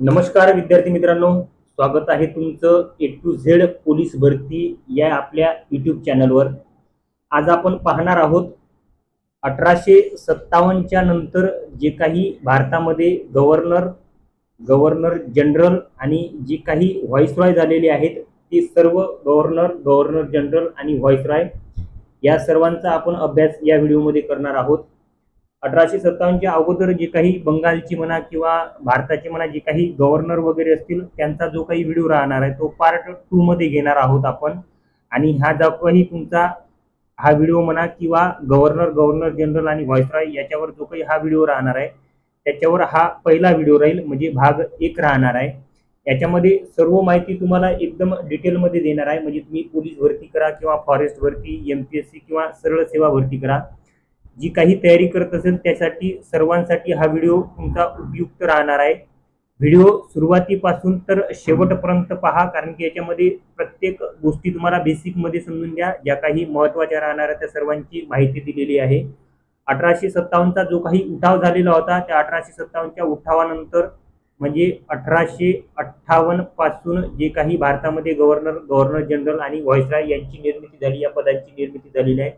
नमस्कार विद्यार्थी मित्रांनो, स्वागत आहे तुमचं ए टू झेड पोलीस भरती या आपल्या यूट्यूब चॅनलवर। आज आपण पाहणार आहोत 1857च्या नंतर जे काही भारतामध्ये गव्हर्नर जनरल आणि जे काही व्हाईसरॉय झालेले आहेत ते सर्व गव्हर्नर जनरल आणि व्हाईसरॉय या सर्वांचा आपण अभ्यास या व्हिडिओमध्ये करणार आहोत। 1857च्या अगोदर जे काही बंगालची म्हणा किंवा भारताची म्हणा जे काही गव्हर्नर वगैरे असतील त्यांचा जो काही व्हिडिओ राहणार आहे तो पार्ट 2 मध्ये घेणार आहोत आपण। आणि हा जो काही तुमचा हा व्हिडिओ म्हणा किंवा गव्हर्नर जनरल आणि व्हाईसरॉय याच्यावर जो काही हा व्हिडिओ राहणार आहे त्याच्यावर हा पहिला व्हिडिओ राहील, म्हणजे भाग 1 राहणार आहे। याच्यामध्ये सर्व माहिती तुम्हाला एकदम डिटेलमध्ये देणार आहे, म्हणजे तुम्ही पोलीस भरती करा किंवा फॉरेस्ट भरती, एमपीएससी किंवा सरळ सेवा भरती करा, जी काही तयारी करत असेल त्यासाठी सर्वांसाठी हा व्हिडिओ तुमचा उपयुक्त राहणार आहे। व्हिडिओ सुरुवातीपासून तर शेवटपर्यंत पहा, कारण की याच्यामध्ये प्रत्येक गोष्टी तुम्हाला बेसिक मध्ये समजून घ्या, ज्या काही महत्त्वाच्या राहणार आहेत त्या सर्वांची माहिती दिलेली आहे। 1857चा जो काही उठाव झालेला होता त्या 1857च्या उठावानंतर म्हणजे 1858 पासून जे काही भारतामध्ये गव्हर्नर जनरल आणि व्हाईसरॉय यांची निर्मिती झाली, या पदांची निर्मिती झालेली आहे,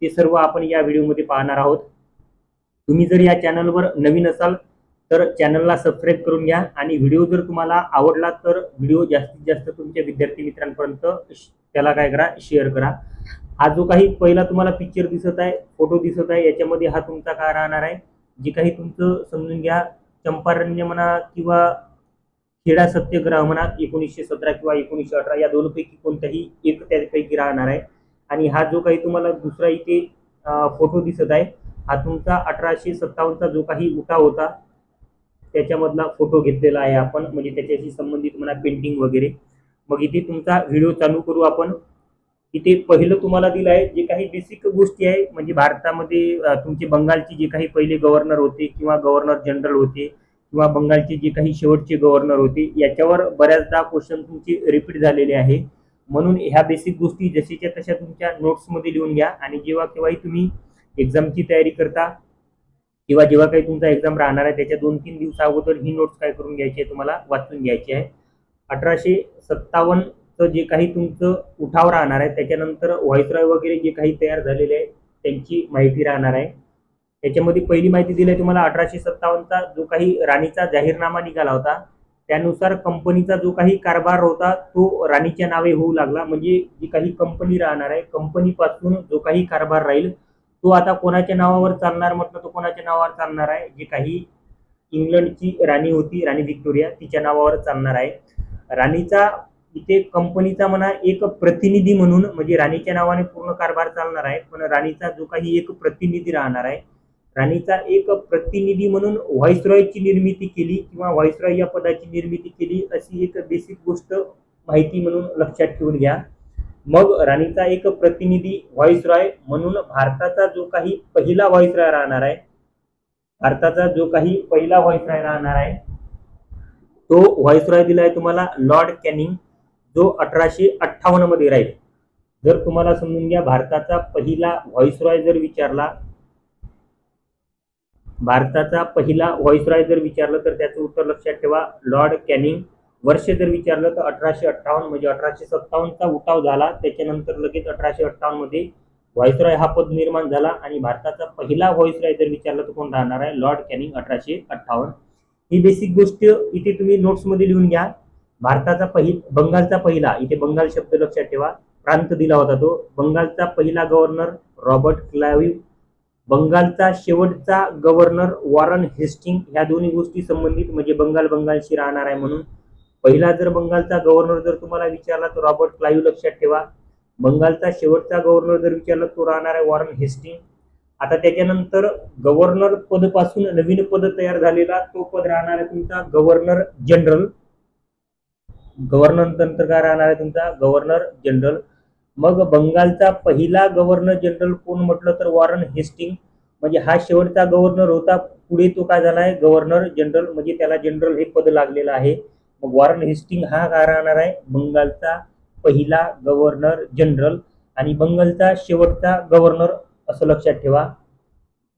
ते सर्व आपण या व्हिडिओमध्ये पाहणार आहोत। तुम्ही जर या चॅनलवर नवीन असाल तर चॅनलला सबस्क्राइब करून घ्या आणि व्हिडिओ जर तुम्हाला आवडला तर व्हिडिओ जास्तीत जास्त तुमच्या विद्यार्थी मित्रांपर्यंत त्याला काय करा, शेअर करा। हा जो काही पहिला तुम्हाला पिक्चर दिसत आहे, फोटो दिसत आहे, याच्यामध्ये हा तुमचा काय राहणार आहे, जे काही तुमचं समजून घ्या चंपारण्य म्हणा किंवा खेडा सत्याग्रह म्हणा 1917 किंवा 1918 या दोनपैकी कोणताही एक त्यापैकी राहणार आहे। आणि हा जो काही तुम्हाला दुसरा इथे फोटो दिसत आहे हा तुमचा 1857चा जो काही उठाव होता त्याच्यामधला फोटो घेतलेला आहे आपण, म्हणजे त्याच्याशी संबंधित म्हणा पेंटिंग वगैरे। मग इथे तुमचा व्हिडिओ चालू करू आपण। इथे पहिलं तुम्हाला दिलं आहे जे काही बेसिक गोष्टी आहे, म्हणजे भारतामध्ये तुमचे बंगालचे जे काही पहिले गव्हर्नर होते किंवा गव्हर्नर जनरल होते किंवा बंगालचे जे काही शेवटचे गव्हर्नर होते याच्यावर बऱ्याचदा क्वेश्चन तुमचे रिपीट झालेले आहे, म्हणून ह्या बेसिक गोष्टी जशीच्या तशा तुमच्या नोट्समध्ये लिहून घ्या। आणि जेव्हा केव्हाही तुम्ही एक्झामची तयारी करता किंवा जेव्हा काही तुमचा एक्झाम राहणार आहे त्याच्या 2-3 दिवसा अगोदर ही नोट्स काय करून घ्यायची आहे, तुम्हाला वाचून घ्यायची आहे। 1857चं जे काही तुमचं उठाव राहणार आहे त्याच्यानंतर व्हाईसरॉय वगैरे जे काही तयार झालेले आहे त्यांची माहिती राहणार आहे। त्याच्यामध्ये पहिली माहिती दिली आहे तुम्हाला 1857चा जो काही राणीचा जाहीरनामा निघाला होता त्यानुसार कंपनीचा जो काही कारभार होता तो राणीच्या नावे होऊ लागला, म्हणजे जी काही कंपनी राहणार आहे कंपनीपासून जो काही कारभार राहील तो आता कोणाच्या नावावर चालणार म्हटलं तर कोणाच्या नावावर चालणार आहे, जी काही इंग्लंडची राणी होती राणी व्हिक्टोरिया तिच्या नावावर चालणार आहे। राणीचा इथे कंपनीचा म्हणा एक प्रतिनिधी म्हणून, म्हणजे राणीच्या नावाने पूर्ण कारभार चालणार आहे पण राणीचा जो काही एक प्रतिनिधी राहणार आहे, राणीचा एक प्रतिनिधी म्हणून व्हाईसरॉयची निर्मिती केली किंवा व्हाईसरॉय या पदाची निर्मिती केली, अशी एक बेसिक गोष्ट माहिती म्हणून लक्षात ठेवून घ्या। मग राणीचा एक प्रतिनिधी व्हाईसरॉय म्हणून भारताचा जो काही पहिला व्हाईसरॉय राहणार आहे, भारताचा जो काही पहिला व्हाईसरॉय राहणार आहे तो व्हाईसरॉय दिला आहे तुम्हाला लॉर्ड कॅनिंग, जो 1858 मध्ये राहील। जर तुम्हाला समजून घ्या भारताचा पहिला व्हाईसरॉय जर विचारला, भारताचा पहिला व्हाईसरॉय जर विचारलं तर त्याचं उत्तर लक्षात ठेवा लॉर्ड कॅनिंग। वर्ष जर विचारलं तर 1858, म्हणजे 1857चा उठाव झाला त्याच्यानंतर लगेच 1858 मध्ये व्हाईसरॉय हा पद निर्माण झाला आणि भारताचा पहिला व्हाईसरॉय जर विचारलं तर कोण राहणार आहे, लॉर्ड कॅनिंग 1858। ही बेसिक गोष्ट इथे तुम्ही नोट्स मध्ये लिहून घ्या। भारताचा बंगालचा पहिला, इथे बंगाल शब्द लक्षात ठेवा, प्रांत दिला होता तो, बंगालचा पहिला गव्हर्नर रॉबर्ट क्लाइव्ह, बंगालचा शेवटचा गव्हर्नर वॉरन हेस्टिंग, ह्या दोन्ही गोष्टी संबंधित, म्हणजे बंगालशी राहणार आहे म्हणून पहिला जर बंगालचा गव्हर्नर जर तुम्हाला विचारला तर रॉबर्ट क्लाइव्ह लक्षात ठेवा। बंगालचा शेवटचा गव्हर्नर जर विचारला तो राहणार आहे वॉरन हेस्टिंग। आता त्याच्यानंतर गव्हर्नर पद पासून नवीन पद तयार झालेला तो पद राहणार आहे तुमचा गव्हर्नर जनरल। गव्हर्नर नंतर काय राहणार आहे तुमचा गव्हर्नर जनरल। मग बंगालचा पहिला गव्हर्नर जनरल कोण म्हटलं तर वॉरन हेस्टिंग, म्हणजे हा शेवटचा गव्हर्नर होता, पुढे तो काय झाला आहे गव्हर्नर जनरल, म्हणजे त्याला जनरल हे पद लागलेलं आहे। मग वॉरन हेस्टिंग हा काय राहणार आहे बंगालचा पहिला गव्हर्नर जनरल आणि बंगालचा शेवटचा गव्हर्नर, असं लक्षात ठेवा।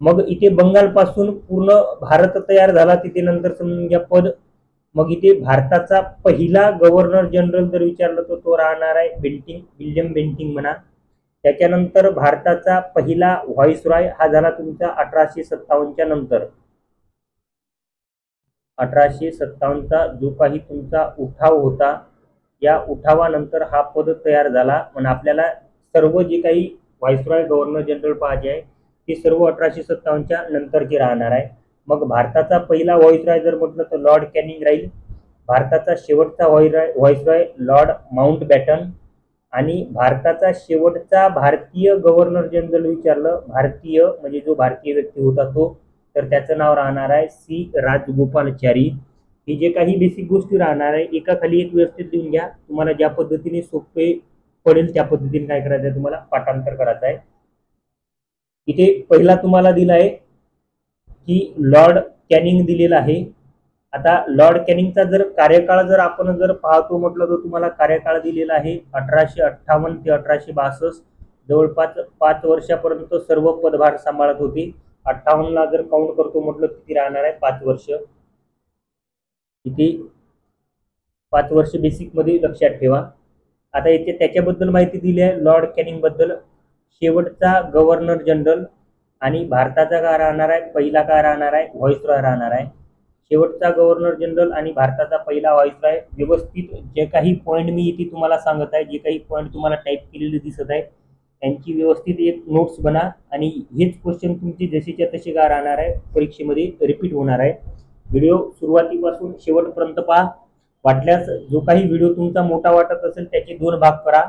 मग इथे बंगाल पासून पूर्ण भारत तयार झाला, तिथे नंतर समजून घ्या पद मग इथे भारताचा पहिला गव्हर्नर जनरल जर विचारलं तर तो राहणार आहे विल्यम बेंटिंक म्हणा. त्याच्यानंतर भारताचा पहिला व्हाईसरॉय हा झाला तुमचा 1857च्या नंतर. 1857चा जो काही तुमचा उठाव होता, या उठावानंतर हा पद तयार झाला. पण आपल्याला सर्व जे काही व्हाईसरॉय गव्हर्नर जनरल पाहायचे आहे ते सर्व 1857च्या नंतरचे राहणार आहे. मग भारताचा पहिला व्हाईसरॉय जर म्हटलं तर लॉर्ड कॅनिंग राहील. भारताचा शेवटचा व्हाईसरॉय लॉर्ड माउंटबॅटन. आणि भारताचा शेवटचा भारतीय गव्हर्नर जनरल विचारलं, भारतीय म्हणजे जो भारतीय व्यक्ती होता तो, तर त्याचं नाव राहणार आहे सी राजगोपालाचारी. हे जे काही बेसिक गोष्टी राहणार आहे एका खाली एक व्यवस्थित लिहून घ्या. तुम्हाला ज्या पद्धतीने सोपे पडेल त्या पद्धतीने काय करायचं आहे, तुम्हाला पाठांतर करायचं आहे. इथे पहिला तुम्हाला दिला आहे की लॉर्ड कॅनिंग दिलेला आहे. आता लॉर्ड कॅनिंगचा जर कार्यकाळ जर आपण जर पाहतो म्हटलं तर तुम्हाला कार्यकाळ दिलेला आहे 1858 ते 1862. जवळपास 5 वर्षापर्यंत सर्व पदभार सांभाळत होते. 58ला जर काउंट करतो म्हटलं किती राहणार आहे, 5 वर्ष. इथे 5 वर्ष बेसिक मध्ये लक्षात ठेवा. आता इथे त्याच्याबद्दल माहिती दिली आहे लॉर्ड कॅनिंग बद्दल. शेवटचा गव्हर्नर जनरल आणि भारताचा काय राहणार आहे, पहिला काय राहणार आहे, व्हाईसरॉय राहणार आहे. शेवटचा गव्हर्नर जनरल आणि भारताचा पहिला व्हाईसरॉय. व्यवस्थित जे काही पॉईंट मी इथे तुम्हाला सांगत आहे, जे काही पॉईंट तुम्हाला टाईप केलेले दिसत आहे त्यांची व्यवस्थित एक नोट्स बना. आणि हेच क्वेश्चन तुमचे जसेच्या तसे काय राहणार आहे, परीक्षेमध्ये रिपीट होणार आहे. व्हिडिओ सुरुवातीपासून शेवटपर्यंत पहा. वाटल्यास जो काही व्हिडिओ तुमचा मोठा वाटत असेल त्याचे 2 भाग करा.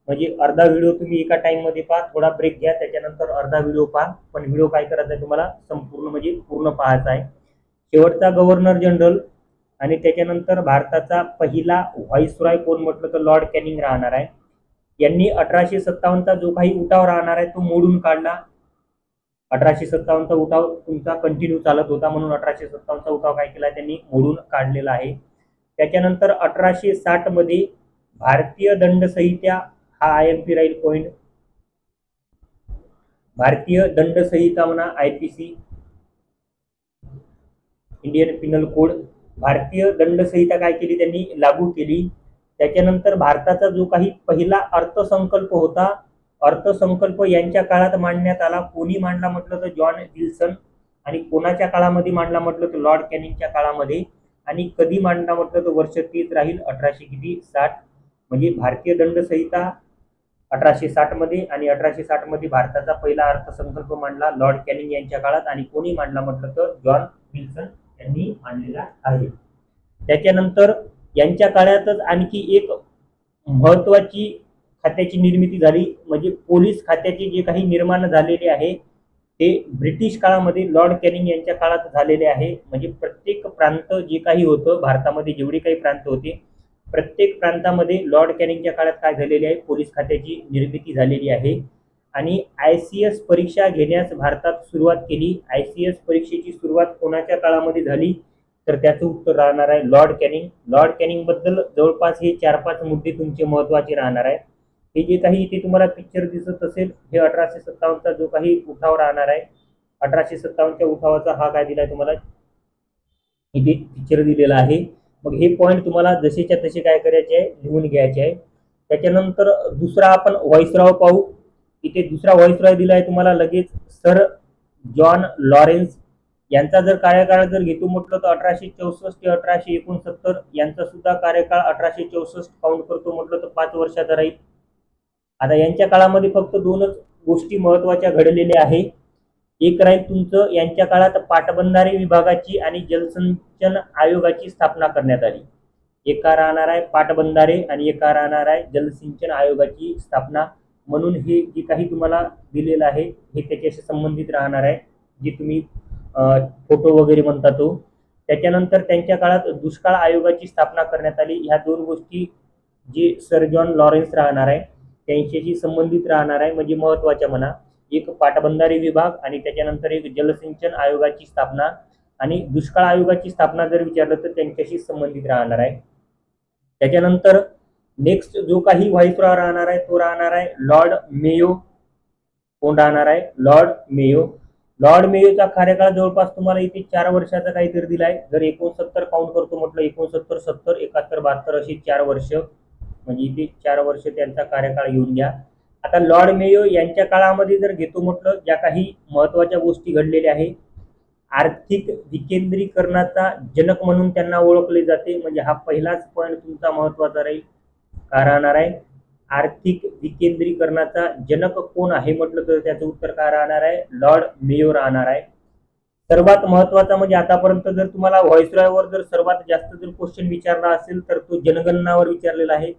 म्हणजे अर्धा व्हिडिओ तुम्ही एका टाइम मध्ये पहा, थोडा ब्रेक घ्या, त्याच्यानंतर अर्धा व्हिडिओ पहा. पण व्हिडिओ काय करायचा आहे तुम्हाला, संपूर्ण म्हणजे पूर्ण पाहायचा आहे. शेवटचा गव्हर्नर जनरल आणि त्याच्यानंतर भारताचा पहिला व्हाईसरॉय कोण म्हटलं तर लॉर्ड कॅनिंग राहणार आहे. यांनी 1857चा जो काही उठाव राहणार आहे तो मोडून काढला. 1857चा उठाव तुमचा कंटिन्यू चालत होता म्हणून 1857चा उठाव काय केला त्यांनी मोडून काढलेला आहे. त्याच्यानंतर 1860 मध्ये भारतीय दंड संहिता हा IMP राहील पॉइंट. भारतीय दंड संहिता म्हणा IPC, इंडियन पिनल कोड. भारतीय दंड संहिता काय केली त्यांनी, लागू केली. त्याच्यानंतर भारताचा जो काही पहिला अर्थसंकल्प होता, अर्थसंकल्प यांच्या काळात मांडण्यात आला. कोणी मांडला म्हटलं तर जॉन विल्सन. आणि कोणाच्या काळामध्ये मांडला म्हटलं तर लॉर्ड कॅनिंगच्या काळामध्ये. आणि कधी मांडला म्हटलं तर वर्ष तेच राहील 1860. म्हणजे भारतीय दंड संहिता 1860 मध्ये आणि 1860 मध्ये भारताचा पहिला अर्थसंकल्प मांडला लॉर्ड कॅनिंग यांच्या काळात. आणि कोणी मांडला म्हटलं तर जॉन विल्सन यांनी मांडलेला आहे. त्याच्यानंतर यांच्या काळातच आणखी एक महत्वाची खात्याची निर्मिती झाली. म्हणजे पोलीस खात्याचे जे काही निर्माण झालेले आहे ते ब्रिटिश काळामध्ये लॉर्ड कॅनिंग यांच्या काळात झालेले आहे. म्हणजे प्रत्येक प्रांत जे काही होतं भारतामध्ये, जेवढे काही प्रांत होते प्रत्येक प्रांतामध्ये लॉर्ड कॅनिंगच्या काळात काय झालेले आहे, पोलीस खात्याची निर्मिती झालेली आहे. आणि ICS परीक्षा घेण्यास भारतात सुरुवात केली. ICS परीक्षेची सुरुवात कोणाच्या काळामध्ये झाली तर त्याचं उत्तर राहणार आहे लॉर्ड कॅनिंग. लॉर्ड कॅनिंग बद्दल जवळपास हे 4-5 मुद्दे तुमचे महत्वाचे राहणार आहे. हे जे काही इथे तुम्हाला पिक्चर दिसत असेल हे 1857चा जो काही उठाव राहणार आहे, 1857च्या उठावाचा हा काय दिलाय तुम्हाला इथे पिक्चर दिलेला आहे. मग हे पॉइंट तुम्हाला जसेच्या तसे काय करायचे आहे, लिहून घ्यायचे आहे. त्याच्यानंतर दुसरा आपण व्हाईसरॉय पाहू. इथे दुसरा व्हाईसरॉय दिला आहे तुम्हाला लगेच, सर जॉन लॉरेन्स. यांचा जर कार्यकाळ जर घेतो म्हटलं तर 1864 ते 1869 यांचा सुद्धा कार्यकाळ 1864 काउंट करतो म्हटलं तर 5 वर्षाचा राहील. आता यांच्या काळामध्ये फक्त 2च गोष्टी महत्वाच्या घडलेल्या आहे. एक राहील तुमचं यांच्या काळात पाटबंधारे विभागाची आणि जलसिंचन आयोगाची स्थापना करण्यात आली. एका राहणार आहे पाटबंधारे आणि एका राहणार आहे जलसिंचन आयोगाची स्थापना. म्हणून हे जे काही तुम्हाला दिलेलं आहे हे त्याच्याशी संबंधित राहणार आहे, जे तुम्ही फोटो वगैरे म्हणता तो. त्याच्यानंतर त्यांच्या काळात दुष्काळ आयोगाची स्थापना करण्यात आली. ह्या 2 गोष्टी जे सर जॉन लॉरेन्स राहणार आहे त्यांच्याशी संबंधित राहणार आहे, म्हणजे महत्वाच्या म्हणा. एक पाटबंधारे विभाग आणि त्याच्यानंतर एक जलसिंचन आयोगाची स्थापना आणि दुष्काळ आयोगाची स्थापना जर विचारलं तर त्यांच्याशी संबंधित राहणार आहे. त्याच्यानंतर नेक्स्ट जो काही व्हाईसरॉय राहणार आहे तो राहणार आहे लॉर्ड मेयो. कोण राहणार आहे, लॉर्ड मेयो. लॉर्ड मेयोचा कार्यकाळ जवळपास तुम्हाला इथे 4 वर्षाचा काहीतरी दिलाय. जर 69 काउंट करतो म्हटलं 69, 70, 71, 72 अशी 4 वर्ष, म्हणजे इथे 4 वर्ष त्यांचा कार्यकाळ घेऊन घ्या. आता लॉर्ड मेयो यांच्या काळामध्ये जर घेतो म्हटलं, ज्या काही महत्वाच्या गोष्टी घडलेल्या आहेत, आर्थिक विकेंद्रीकरणाचा जनक म्हणून त्यांना ओळखले जाते. म्हणजे हा पहिलाच पॉईंट तुमचा महत्वाचा राहील. काय राहणार आहे? आर्थिक विकेंद्रीकरणाचा जनक कोण आहे म्हटलं तर त्याचं उत्तर काय राहणार आहे? लॉर्ड मेयो राहणार आहे. सर्वात महत्वाचा म्हणजे आतापर्यंत जर तुम्हाला व्हॉइसरॉयवर जर सर्वात जास्त जर क्वेश्चन विचारला असेल तर तो जनगणनावर विचारलेला आहे.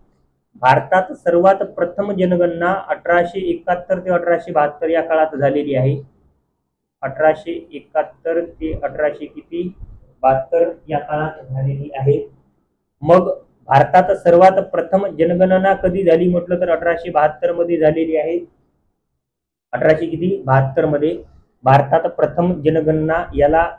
भारतात सर्वात प्रथम जनगणना 1871 ते 1872 या काळात झालेली आहे. 1871 ते 1872 या काळात झालेली आहे. मग भारतात सर्वात प्रथम जनगणना कधी झाली म्हटलं तर 1872 मध्ये झालेली आहे. 1872 मध्ये भारतात प्रथम जनगणना, याला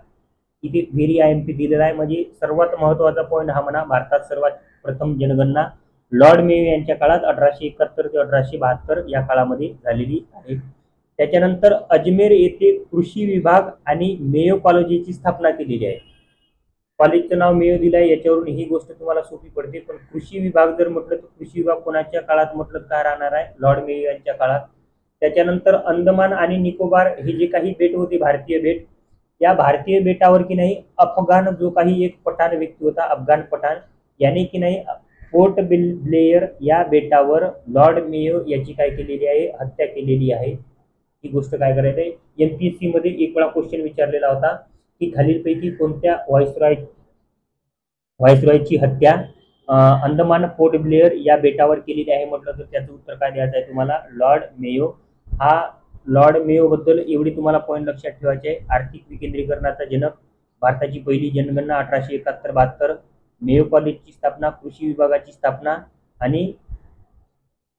इथे व्हेरी IMP दिलेला आहे. म्हणजे सर्वात महत्वाचा पॉईंट हा म्हणा, भारतात सर्वात प्रथम जनगणना लॉर्ड मेयो यांच्या काळात 1871 ते 1872 या काळामध्ये झालेली आहे. त्याच्यानंतर अजमेर येथे कृषी विभाग आणि मेयो कॉलेजची स्थापना केलेली आहे. कॉलेजचं नाव मेयो दिलं आहे, याच्यावरून ही गोष्ट तुम्हाला सोपी पडते. पण कृषी विभाग जर म्हटलं तर कृषी विभाग कोणाच्या काळात म्हटलं काय राहणार आहे? लॉर्ड मेयो यांच्या काळात. त्याच्यानंतर अंदमान आणि निकोबार हे जे काही बेट होते, भारतीय बेट, या भारतीय बेटावर की नाही अफगाण जो काही एक पठाण व्यक्ती होता, अफगाण पठाण, याने की नाही पोर्ट ब्लेअर या बेटावर लॉर्ड मेयो याची काय केलेली आहे? हत्या केलेली आहे. ही गोष्ट काय करायचं आहे? MPSC मध्ये एक वेळा क्वेश्चन विचारलेला होता की खालीलपैकी कोणत्या व्हाईसरॉयची हत्या अंदमान पोर्ट ब्लेअर या बेटावर केलेली आहे म्हटलं तर त्याचं उत्तर काय द्यायचं आहे तुम्हाला? Lord Mayo. हा लॉर्ड मेयो बद्दल एवढी तुम्हाला पॉईंट लक्षात ठेवायचे आहे. आर्थिक विकेंद्रीकरणाचा जनक, भारताची पहिली जनगणना 1871-72, मेयो कॉलेजची स्थापना, कृषी विभागाची स्थापना आणि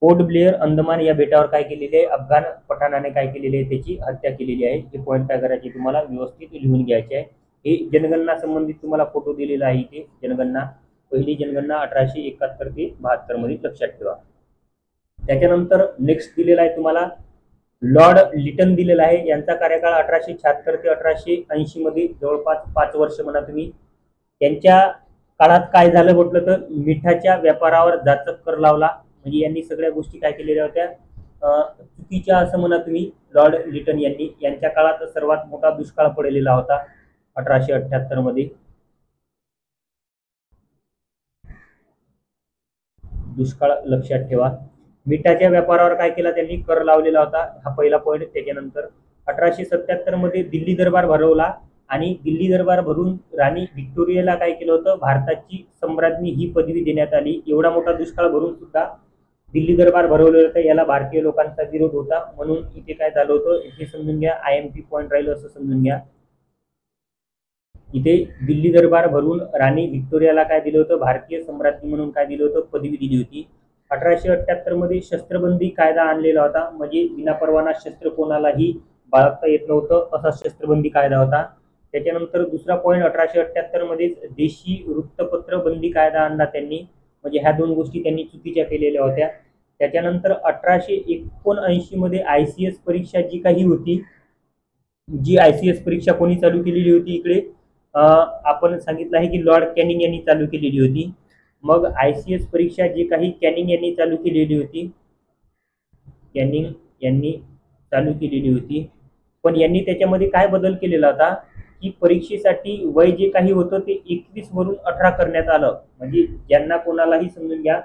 पोर्ट ब्लेअर अंदमान या बेटावर काय केलेले आहे? अफगाण पठाणाने काय केलेले आहे? त्याची हत्या केलेली आहे. हे पॉईंट काय करायचे तुम्हाला व्यवस्थित लिहून घ्यायचे आहे. हे जनगणना संबंधित तुम्हाला फोटो दिलेला आहे इथे. जनगणना, पहिली जनगणना 1871 ते 72 मध्ये लक्षात ठेवा. त्याच्यानंतर नेक्स्ट दिलेला आहे तुम्हाला लॉर्ड लिटन दिलेला आहे. यांचा कार्यकाळ 1876 ते 1880 मध्ये जवळपास 5 वर्ष म्हणा तुम्ही. त्यांच्या काळात काय झालं म्हटलं तर मिठाच्या व्यापारावर जाचक कर लावला. म्हणजे यांनी सगळ्या गोष्टी काय केलेल्या होत्या? चुकीच्या असं म्हणा तुम्ही. लॉर्ड लिटन यांनी, यांच्या काळात सर्वात मोठा दुष्काळ पडलेला होता 1878 मध्ये. दुष्काळ लक्षात ठेवा. मिठाच्या व्यापारावर काय केला त्यांनी? कर लावलेला होता. हा पहिला पॉईंट. त्याच्यानंतर 1877 मध्ये दिल्ली दरबार भरवला आणि दिल्ली दरबार भरून राणी व्हिक्टोरियाला काय केलं होतं? भारताची सम्राज्ञी ही पदवी देण्यात आली. एवढा मोठा दुष्काळ भरून सुद्धा दिल्ली दरबार भरवलेलं होतं. याला भारतीय लोकांचा विरोध होता, म्हणून इथे काय झालं होतं इथे समजून घ्या. IMP पॉईंट राहील असं समजून घ्या. इथे दिल्ली दरबार भरून राणी व्हिक्टोरियाला काय दिलं होतं? भारतीय सम्राज्ञी म्हणून काय दिलं होतं? पदवी दिली होती. 1878 मध्ये शस्त्रबंदी कायदा आणलेला होता. म्हणजे विनापरवाना शस्त्र कोणालाही बाळगता येत नव्हतं, असा शस्त्रबंदी कायदा होता. त्याच्यानंतर दुसरा पॉईंट 1878 मध्ये देशी वृत्तपत्र बंदी कायदा आणला त्यांनी. म्हणजे ह्या दोन गोष्टी त्यांनी चुकीच्या केलेल्या होत्या. त्याच्यानंतर 1879 मध्ये ICS परीक्षा जी काही होती, जी ICS परीक्षा कोणी चालू केलेली होती? इकडे आपण सांगितलं आहे की लॉर्ड कॅनिंग यांनी चालू केलेली होती. मग ICS परीक्षा जी काही कॅनिंग यांनी चालू केलेली होती, कॅनिंग यांनी चालू केलेली होती. पण यांनी त्याच्यामध्ये काय बदल केलेला होता की परीक्षेसाठी वय जे काही होतं ते 21 वरून 18 करण्यात आलं. म्हणजे ज्यांना कोणालाही समजून घ्या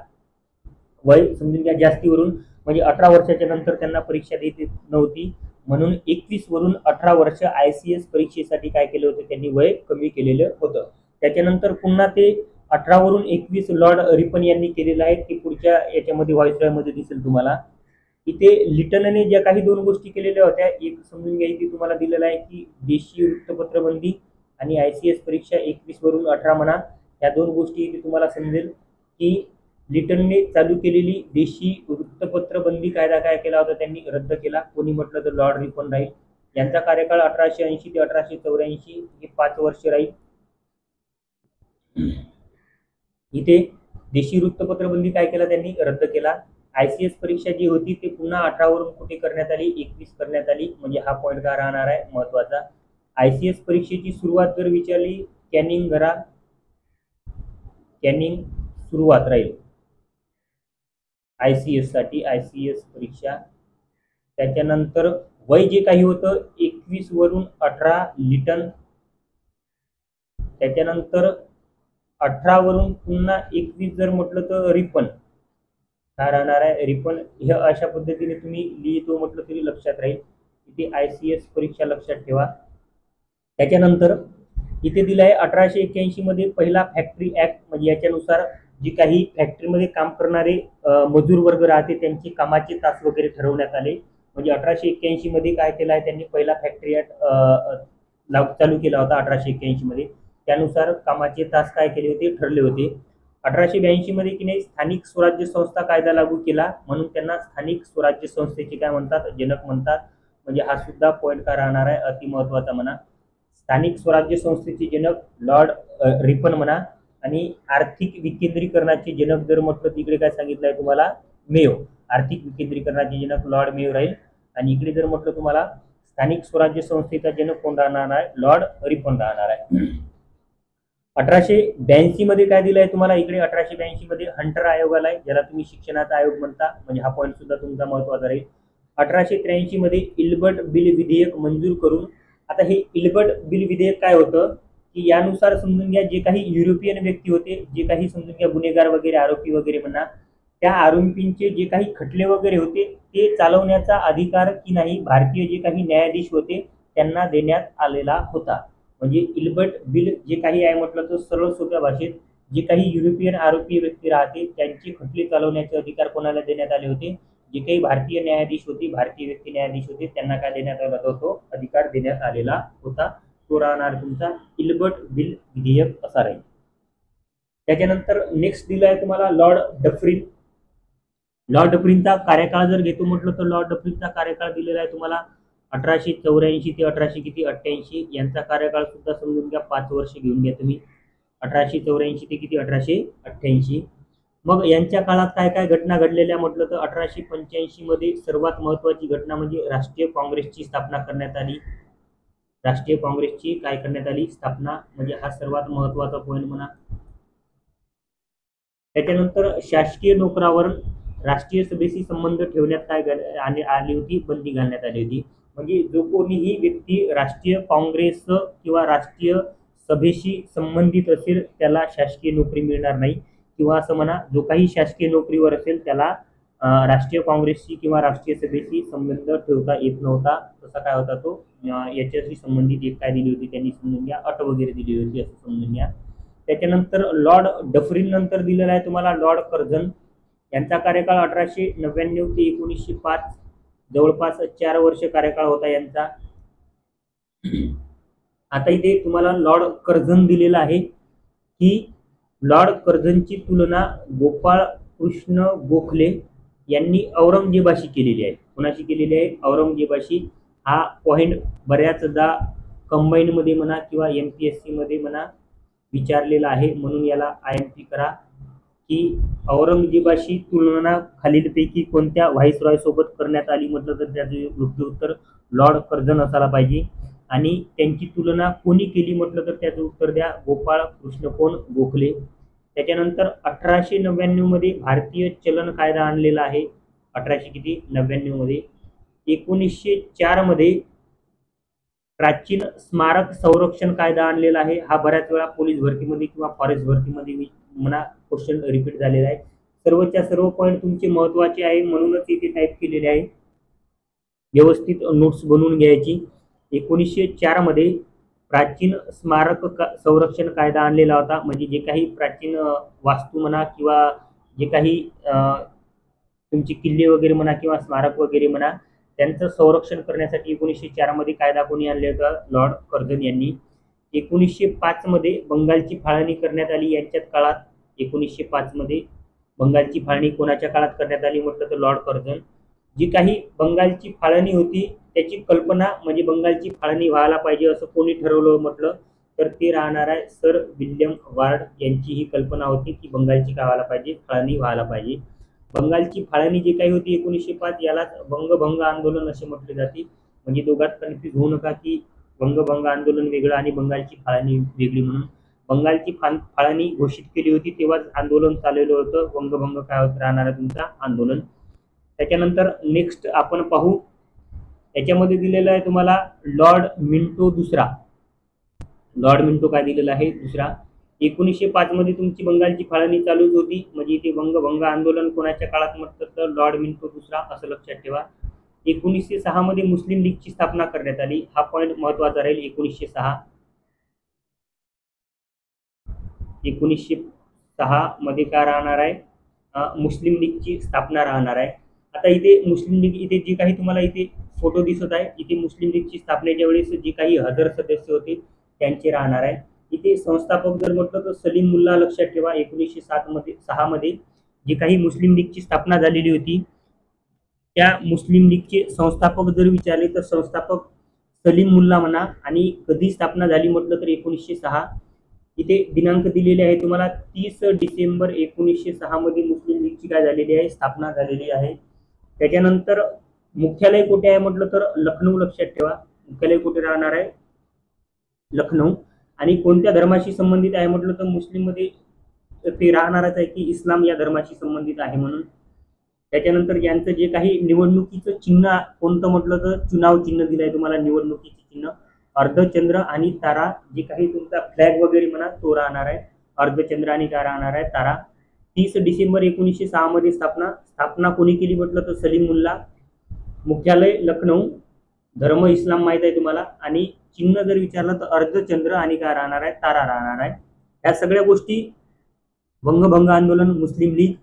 वय समजून घ्या जास्तीवरून, म्हणजे 18 वर्षाच्या नंतर त्यांना परीक्षा देत नव्हती, म्हणून 21 वरून 18 वर्ष ICS परीक्षेसाठी काय केलं होतं त्यांनी? वय कमी केलेलं होतं. त्याच्यानंतर पुन्हा ते 18 वरून 21 लॉर्ड रिपन यांनी केलेलं आहे. ते पुढच्या याच्यामध्ये व्हॉइसरॉयमध्ये दिसेल तुम्हाला. इथे लिटनने ज्या काही दोन गोष्टी केलेल्या होत्या, एक समजून घ्या इथे तुम्हाला दिलेलं आहे की देशी वृत्तपत्र बंदी आणि ICS परीक्षा 21 वरून 18 म्हणा. या दोन गोष्टी इथे तुम्हाला समजेल की लिटनने चालू केलेली देशी वृत्तपत्र बंदी कायदा काय केला होता त्यांनी? रद्द केला. कोणी म्हटलं तर लॉर्ड रिपन राहील. यांचा कार्यकाळ 1880 ते 1884 हे 5 वर्ष राहील. इथे देशी वृत्तपत्र बंदी काय केला त्यांनी? रद्द केला. ICS परीक्षा जी होती ती पुन्हा 18 वरून कुठे करण्यात आली, 21 करण्यात आली. म्हणजे हा पॉईंट काय राहणार आहे महत्वाचा. ICS परीक्षेची सुरुवात जर विचारली, कॅनिंग सुरुवात राहील ICS साठी. ICS परीक्षा त्याच्यानंतर वय जे काही होतं 21 वरून 18 लिटन. त्याच्यानंतर 18 वरून पुन्हा 21 जर म्हटलं तर रिपन काय राहणार आहे, रिपन. हे अशा पद्धतीने तुम्ही लिहितो म्हटलं तरी लक्षात राहील. इथे ICS परीक्षा लक्षात ठेवा. त्याच्यानंतर इथे दिलं आहे 1881 मध्ये पहिला फॅक्टरी ऍक्ट. म्हणजे याच्यानुसार जी काही फॅक्टरीमध्ये काम करणारे मजूर वर्ग राहते त्यांचे कामाचे तास वगैरे ठरवण्यात आले. म्हणजे 1881 मध्ये काय केलं आहे त्यांनी, पहिला फॅक्टरी ऍक्ट चालू केला होता 1881 मध्ये. त्यानुसार कामाचे तास काय केले होते, ठरले होते. 1882 मध्ये की नाही स्थानिक स्वराज्य संस्था कायदा लागू केला, म्हणून त्यांना स्थानिक स्वराज्य संस्थेचे काय म्हणतात, जनक म्हणतात. म्हणजे हा सुद्धा पॉईंट काय राहणार आहे, अति महत्वाचा म्हणा. स्थानिक स्वराज्य संस्थेचे जनक लॉर्ड रिपन म्हणा. आणि आर्थिक विकेंद्रीकरणाचे जनक जर म्हटलं तिकडे काय सांगितलंय तुम्हाला, मेयो. आर्थिक विकेंद्रीकरणाचे जनक लॉर्ड मेयो राहील. आणि इकडे जर म्हटलं तुम्हाला स्थानिक स्वराज्य संस्थेचा जनक कोण राहणार आहे, लॉर्ड रिपन राहणार आहे. 1882 मध्ये काय दिलंय तुम्हाला, इकडे 1882 मध्ये हंटर आयोग आलाय, ज्याला तुम्ही शिक्षणाचा आयोग म्हणता. म्हणजे हा पॉईंट सुद्धा तुमचा महत्वाचा राहील. 1883 मध्ये इल्बर्ट बिल विधेयक मंजूर करून, आता हे इल्बर्ट बिल विधेयक काय होतं की यानुसार समजून घ्या जे काही युरोपियन व्यक्ती होते, जे काही समजून घ्या गुन्हेगार वगैरे आरोपी वगैरे म्हणा, त्या आरोपींचे जे काही खटले वगैरे होते ते चालवण्याचा अधिकार की नाही भारतीय जे काही न्यायाधीश होते त्यांना देण्यात आलेला होता. म्हणजे इल्बर्ट बिल जे काही आहे म्हटलं तर सरळ सोप्या भाषेत जे काही युरोपियन आरोपी व्यक्ती राहते त्यांचे खटले चालवण्याचे अधिकार कोणाला देण्यात आले होते, जे काही भारतीय न्यायाधीश होते, भारतीय व्यक्ती न्यायाधीश होते त्यांना काय देण्यात आला होता, तो अधिकार देण्यात आलेला होता. तो राहणार तुमचा इल्बर्ट बिल विधेयक असा राहील. त्याच्यानंतर नेक्स्ट दिला आहे तुम्हाला लॉर्ड डफरिन. लॉर्ड डफरिनचा कार्यकाळ जर घेतो म्हटलं तर लॉर्ड डफरिनचा कार्यकाळ दिलेला आहे तुम्हाला 1884 ते 1888. यांचा कार्यकाळ सुद्धा समजून घ्या, 5 वर्ष घेऊन घ्या तुम्ही. 1884 ते किती, 1888. मग यांच्या काळात काय काय घटना घडलेल्या म्हटलं तर 1885 मध्ये सर्वात महत्वाची घटना म्हणजे राष्ट्रीय काँग्रेसची स्थापना करण्यात आली. राष्ट्रीय काँग्रेसची काय करण्यात आली, स्थापना. म्हणजे हा सर्वात महत्वाचा पॉईंट म्हणा. त्याच्यानंतर शासकीय नोकरावर राष्ट्रीय सभेशी संबंध ठेवण्यात काय आली होती, बंदी घालण्यात आली होती. म्हणजे जो कोणीही व्यक्ती राष्ट्रीय काँग्रेस किंवा राष्ट्रीय सभेशी संबंधित असेल त्याला शासकीय नोकरी मिळणार नाही. किंवा असं म्हणा, जो काही शासकीय नोकरीवर असेल त्याला राष्ट्रीय काँग्रेसशी किंवा राष्ट्रीय सभेशी संबंध ठेवता येत नव्हता. तसा काय होता तो, याच्याशी संबंधित एक काय दिली होती त्यांनी समजून घ्या, अट वगैरे दिली होती असं समजून घ्या. त्याच्यानंतर लॉर्ड डफरिन नंतर दिलेला आहे तुम्हाला लॉर्ड कर्झन. यांचा कार्यकाळ 1899 ते 1905, जवळपास 4 वर्ष कार्यकाळ होता यांचा. आता इथे तुम्हाला लॉर्ड कर्झन दिलेला आहे की लॉर्ड कर्झनची तुलना गोपाळ कृष्ण गोखले यांनी औरंगजेबाशी केलेली आहे. कोणाशी केलेली आहे, औरंगजेबाशी. हा पॉइंट बऱ्याचदा कंबाईन मध्ये म्हणा किंवा MPSC मध्ये म्हणा विचारलेला आहे, म्हणून याला IMP करा की औरंगजेबाशी तुलना खालीलपैकी कोणत्या व्हाईसरॉय सोबत करण्यात आली म्हटलं तर त्याचे योग्य उत्तर लॉर्ड कर्झन असायला पाहिजे. आणि त्यांची तुलना कोणी केली म्हटलं तर त्याचं उत्तर द्या, गोपाळ कृष्णकोण गोखले. त्याच्यानंतर 1899 मध्ये भारतीय चलन कायदा आणलेला आहे. 1899 मध्ये. 1904 मध्ये प्राचीन स्मारक संरक्षण कायदा आणलेला आहे. हा बऱ्याच वेळा पोलीस भरतीमध्ये किंवा फॉरेस्ट भरतीमध्ये म्हणा क्वेश्चन रिपीट झालेला आहे. सर्वच्या सर्व पॉईंट तुमचे महत्वाचे आहे म्हणूनच इथे टाईप केलेले आहे. व्यवस्थित नोट्स बनवून घ्यायची. 1904 मध्ये प्राचीन स्मारक संरक्षण कायदा आणलेला होता. म्हणजे जे काही प्राचीन वास्तू म्हणा किंवा जे काही तुमचे किल्ले वगैरे म्हणा किंवा स्मारक वगैरे म्हणा त्यांचं संरक्षण करण्यासाठी 1904 मध्ये कायदा कोणी आणला होता, लॉर्ड कर्झन यांनी. 1905 मध्ये बंगालची फाळणी करण्यात आली यांच्याच काळात. 1905 मध्ये बंगालची फाळणी कोणाच्या काळात करण्यात आली म्हटलं तर लॉर्ड कर्झन. जी काही बंगालची फाळणी होती त्याची कल्पना म्हणजे बंगालची फाळणी व्हायला पाहिजे असं कोणी ठरवलं म्हटलं तर ते राहणार आहे सर विल्यम वार्ड यांची ही कल्पना होती की बंगालची काय व्हायला पाहिजे, फाळणी व्हायला पाहिजे. बंगालची फाळणी जी काही होती 1905 यालाच बंगभंग आंदोलन असे म्हटले जाते. म्हणजे दोघात कन्फ्यूज होऊ नका की बंगभंग आंदोलन वेगळं आणि बंगालची फाळणी वेगळी म्हणून. बंगालची फाळणी घोषित केली होती तेव्हाच आंदोलन चाललेलं होतं. बंगभंग काय होत राहणार आहे तुमचा आंदोलन. त्याच्यानंतर नेक्स्ट आपण पाहू, याच्यामध्ये दिलेलं आहे तुम्हाला लॉर्ड मिंटो दुसरा. लॉर्ड मिंटो काय दिलेला आहे दुसरा. 1905 मध्ये तुमची बंगालची फाळणी चालूच होती. म्हणजे इथे बंगभंग आंदोलन कोणाच्या काळात म्हटलं तर लॉर्ड मिंटो दुसरा असं लक्षात ठेवा. 1906 मध्ये मुस्लिम लीगची स्थापना करण्यात आली. हा पॉईंट महत्वाचा राहील. 1906 मध्ये काय राहणार आहे, मुस्लिम लीगची स्थापना राहणार आहे. आता इथे मुस्लिम लीग, इथे जे काही तुम्हाला इथे फोटो दिसत आहे, इथे मुस्लिम लीगची स्थापनेच्या वेळेस जे काही हजर सदस्य होते त्यांचे राहणार आहे. इथे संस्थापक जर म्हटलं तर सलीम मुल्ला लक्षात ठेवा. 1906 मध्ये जी काही मुस्लिम लीगची स्थापना झालेली होती त्या मुस्लिम लीगचे संस्थापक जर विचारले तर संस्थापक सलीम मुल्ला म्हणा. आणि कधी स्थापना झाली म्हटलं तर 1906. इथे दिनांक दिलेले आहे तुम्हाला 30 डिसेंबर 1906 मध्ये मुस्लिम लीगची काय झालेली आहे, स्थापना झालेली आहे. त्याच्यानंतर मुख्यालय कुठे आहे म्हटलं तर लखनौ लक्षात ठेवा. मुख्यालय कुठे राहणार आहे, लखनौ. आणि कोणत्या धर्माशी संबंधित आहे म्हटलं तर मुस्लिम मध्ये ते राहणारच आहे की इस्लाम या धर्माशी संबंधित आहे म्हणून. त्याच्यानंतर यांचं जे काही निवडणुकीचं चिन्ह कोणतं म्हटलं तर चुनाव चिन्ह दिलंय तुम्हाला. निवडणुकीचे चिन्ह अर्धचंद्र आणि तारा. जे काही तुमचा फ्लॅग वगैरे म्हणा तो राहणार आहे अर्धचंद्र आणि काय राहणार आहे, तारा. 30 डिसेंबर 1906 मध्ये स्थापना कोणी केली म्हटलं तर सलीम मुल्ला. मुख्यालय लखनौ. धर्म इस्लाम माहित आहे तुम्हाला. आणि चिन्ह जर विचारलं तर अर्धचंद्र आणि काय राहणार आहे, तारा राहणार आहे. या सगळ्या गोष्टी बंगभंग आंदोलन, मुस्लिम लीग